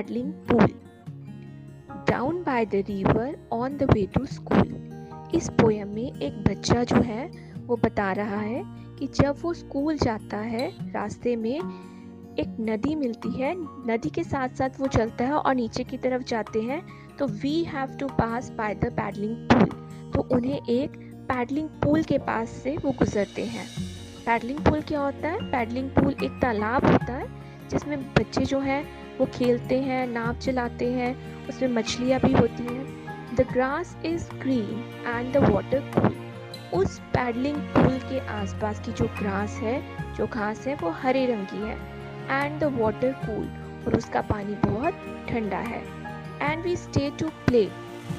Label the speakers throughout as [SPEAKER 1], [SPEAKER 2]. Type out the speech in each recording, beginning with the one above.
[SPEAKER 1] paddling pool. Down by the river on the way to school. इस poem में एक बच्चा जो है वो बता रहा है कि जब वो स्कूल जाता है रास्ते में एक नदी मिलती है, नदी के साथ साथ वो चलता है और नीचे की तरफ जाते हैं तो we have to pass by the paddling pool, तो उन्हें एक पैडलिंग पूल के पास से वो गुजरते हैं। पैडलिंग पूल क्या होता है? पैडलिंग पूल एक तालाब होता है जिसमें बच्चे जो हैं वो खेलते हैं, नाव चलाते हैं, उसमें मछलियाँ भी होती हैं। The grass is green and the water cool. उस पैडलिंग पूल के आसपास की जो ग्रास है, जो घास है, वो हरे रंग की है। एंड द वाटर कूल, और उसका पानी बहुत ठंडा है। And we stay to play,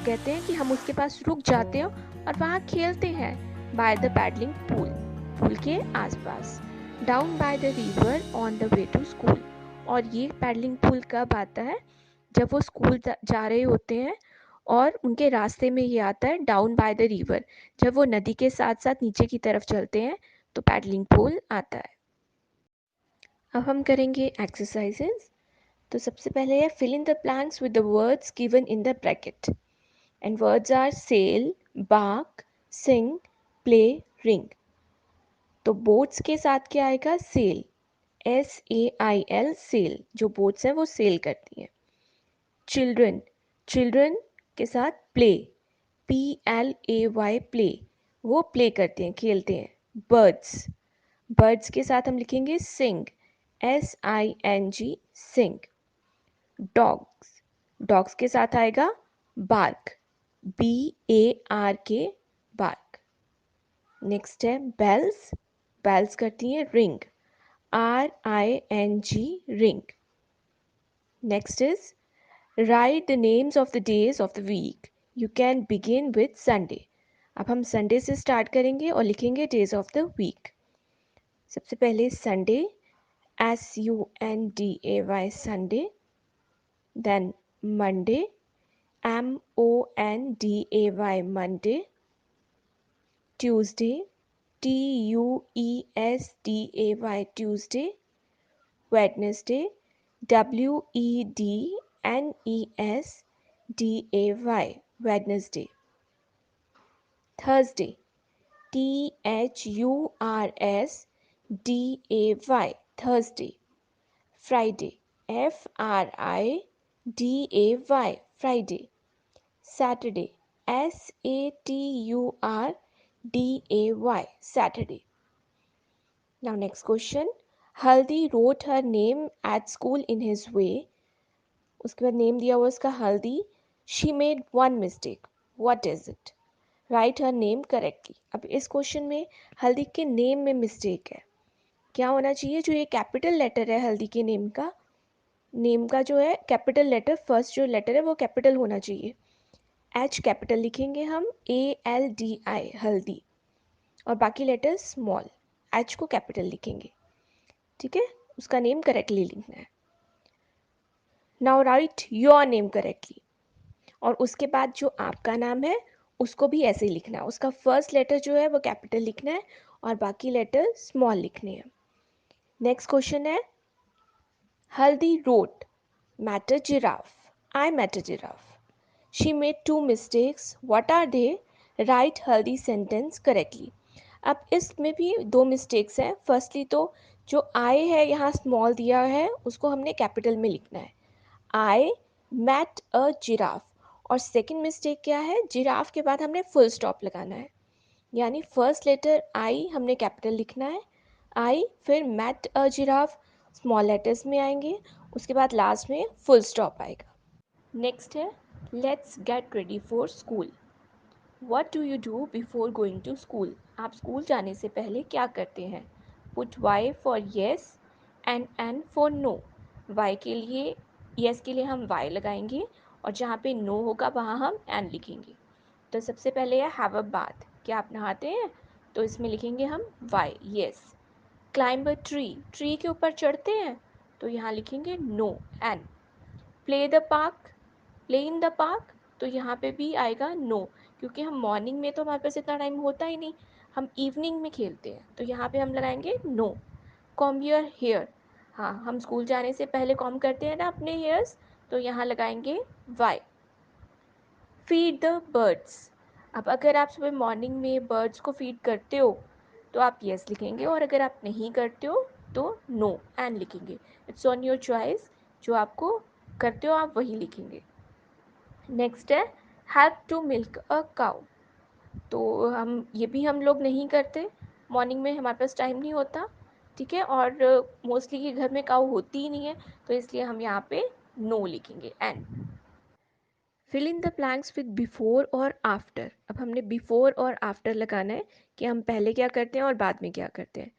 [SPEAKER 1] कहते हैं कि हम उसके पास रुक जाते हैं और वहाँ खेलते हैं। By the paddling pool, pool के आसपास। Down by the river on the way to school, और ये पैडलिंग पूल कब आता है? जब वो स्कूल जा रहे होते हैं और उनके रास्ते में ये आता है डाउन बाय द रिवर, जब वो नदी के साथ साथ नीचे की तरफ चलते हैं तो पैडलिंग पूल आता है। अब हम करेंगे एक्सरसाइजेस। तो सबसे पहले है fill in the blanks with the words given in the bracket, and words are sail, bark, sing, play, ring. तो बोट्स के साथ क्या आएगा? Sail, SAIL, sail. जो बोट्स हैं वो सेल करती हैं। चिल्ड्रन, चिल्ड्रन के साथ प्ले, PLAY, प्ले, वो प्ले करते हैं, खेलते हैं। बर्ड्स, बर्ड्स के साथ हम लिखेंगे sing, SING, sing. Dogs, dogs के साथ आएगा बार्क, BARK, बार्क। नेक्स्ट है बेल्स, बेल्स करती हैं ring, RING, ring. Next is write the names of the days of the week. You can begin with Sunday. अब हम संडे से start करेंगे और लिखेंगे डेज ऑफ द वीक। सबसे पहले Sunday, SUNDAY, Sunday. Then Monday, MONDAY, Monday. Tuesday, TUESDAY, Tuesday. Wednesday, WEDNESDAY, Wednesday. Thursday, THURSDAY, Thursday. Friday, FRIDAY, Friday. Saturday, SATURDAY, Saturday. Now next question. Haldi wrote her name at school in his way. उसके बाद name दिया हुआ उसका हल्दी। She made one mistake. What is it? Write her name correctly. अब इस question में हल्दी के नेम में मिस्टेक है। क्या होना चाहिए? जो ये कैपिटल लेटर है हल्दी के नेम का जो है कैपिटल लेटर, फर्स्ट जो लेटर है वो कैपिटल होना चाहिए। H कैपिटल लिखेंगे हम, ALDI, हल्दी, और बाकी लेटर स्मॉल। H को कैपिटल लिखेंगे, ठीक है? उसका नेम करेक्टली लिखना है। Now right your name correctly, और उसके बाद जो आपका नाम है उसको भी ऐसे ही लिखना है। उसका फर्स्ट लेटर जो है वो कैपिटल लिखना है और बाकी लेटर स्मॉल लिखने हैं। नेक्स्ट क्वेश्चन है Holly wrote met a giraffe. I met a giraffe. She made 2 mistakes, what are they? Write Holly sentence correctly. अब इसमें भी 2 मिस्टेक्स हैं। फर्स्टली तो जो आई है यहाँ स्मॉल दिया है उसको हमने कैपिटल में लिखना है, आई मैट अ जिराफ। और सेकंड मिस्टेक क्या है? जिराफ के बाद हमने फुल स्टॉप लगाना है, यानी फर्स्ट लेटर आई हमने कैपिटल लिखना है, आई, फिर mat a giraffe small letters में आएंगे, उसके बाद लास्ट में फुल स्टॉप आएगा। नेक्स्ट है let's get ready for school. What do you do before going to school? आप स्कूल जाने से पहले क्या करते हैं? Put Y for yes and N for no. Y के लिए, yes के लिए हम Y लगाएंगे और जहाँ पे no होगा वहाँ हम N लिखेंगे। तो सबसे पहले है have a bath, क्या आप नहाते हैं? तो इसमें लिखेंगे हम Y, yes. Climb a tree, tree के ऊपर चढ़ते हैं तो यहाँ लिखेंगे no, N. Play the park, play in the park, तो यहाँ पे भी आएगा नो, क्योंकि हम मॉर्निंग में तो हमारे पास इतना टाइम होता ही नहीं, हम इवनिंग में खेलते हैं, तो यहाँ पे हम लगाएंगे नो। कॉम्ब योर हेयर, हाँ हम स्कूल जाने से पहले कॉम्ब करते हैं ना अपने हेयर्स, तो यहाँ लगाएंगे वाई। Feed the birds. अब अगर आप सुबह मॉर्निंग में बर्ड्स को फीड करते हो तो आप यस लिखेंगे, और अगर आप नहीं करते हो तो नो एंड लिखेंगे। इट्स ऑन योर चॉइस, जो आपको करते हो आप वही लिखेंगे। नेक्स्ट है help to milk a cow. तो हम लोग नहीं करते, मॉर्निंग में हमारे पास टाइम नहीं होता, ठीक है, और मोस्टली के घर में काऊ होती ही नहीं है, तो इसलिए हम यहाँ पे नो लिखेंगे। And fill in the blanks with before और आफ्टर। अब हमने बिफोर और आफ्टर लगाना है कि हम पहले क्या करते हैं और बाद में क्या करते हैं।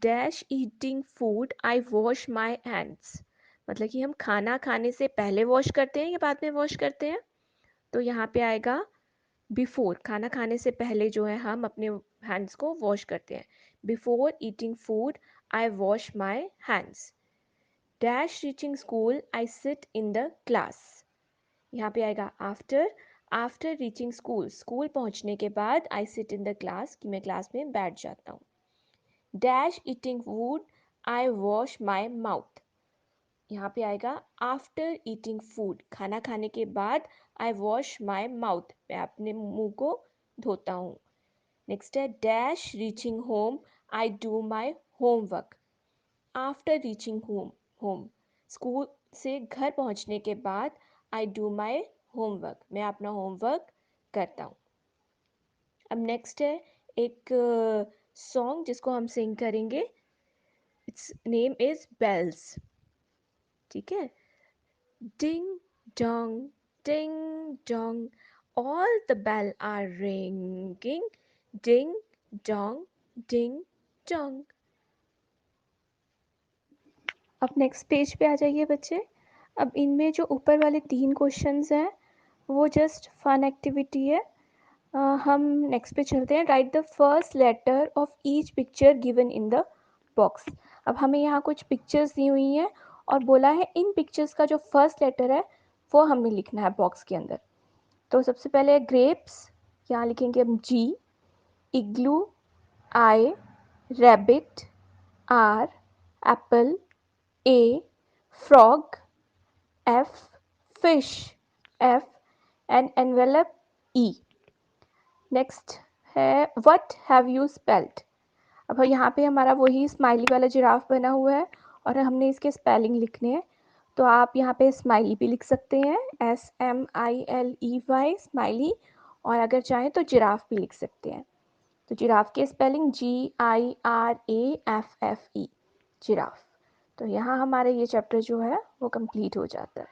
[SPEAKER 1] Dash eating food I wash my hands, मतलब कि हम खाना खाने से पहले वॉश करते हैं या बाद में वॉश करते हैं। तो यहाँ पे आएगा बिफोर, खाना खाने से पहले जो है हम अपने हैंड्स को वॉश करते हैं। Before eating food I wash my hands. Dash reaching school I sit in the class. यहाँ पे आएगा after, after reaching school, school पहुँचने के बाद I sit in the class, कि मैं क्लास में बैठ जाता हूँ। Dash eating food I wash my mouth. यहाँ पे आएगा आफ्टर ईटिंग फूड, खाना खाने के बाद आई वॉश माई माउथ, मैं अपने मुंह को धोता हूँ। नेक्स्ट है dash reaching home I do my homework. After reaching home, school से घर पहुँचने के बाद आई डू माई होमवर्क, मैं अपना होमवर्क करता हूँ। अब नेक्स्ट है एक सॉन्ग जिसको हम सिंग करेंगे। इट्स नेम इज बेल्स, ठीक है। Ding dong, ding dong, all the bell are ringing, ding dong, ding dong। अब नेक्स्ट पेज पे आ जाइए बच्चे। अब इनमें जो ऊपर वाले 3 क्वेश्चंस हैं वो जस्ट फन एक्टिविटी है। हम नेक्स्ट पे चलते हैं। Write the first letter of each picture given in the box. अब हमें यहाँ कुछ पिक्चर्स दी हुई हैं और बोला है इन पिक्चर्स का जो फर्स्ट लेटर है वो हमें लिखना है बॉक्स के अंदर। तो सबसे पहले ग्रेप्स, यहाँ लिखेंगे हम G. Igloo, I. Rabbit, R. Apple, A. Frog, F. Fish, F. And envelope, E. Next है व्हाट हैव यू स्पेल्ड। अब यहाँ पे हमारा वही स्माइली वाला जिराफ बना हुआ है और हमने इसके स्पेलिंग लिखने हैं। तो आप यहाँ पे स्माइली भी लिख सकते हैं, SMILEY स्माइली, और अगर चाहें तो जिराफ भी लिख सकते हैं। तो जिराफ के स्पेलिंग GIRAFFE, जिराफ। तो यहाँ हमारा ये चैप्टर जो है वो कंप्लीट हो जाता है।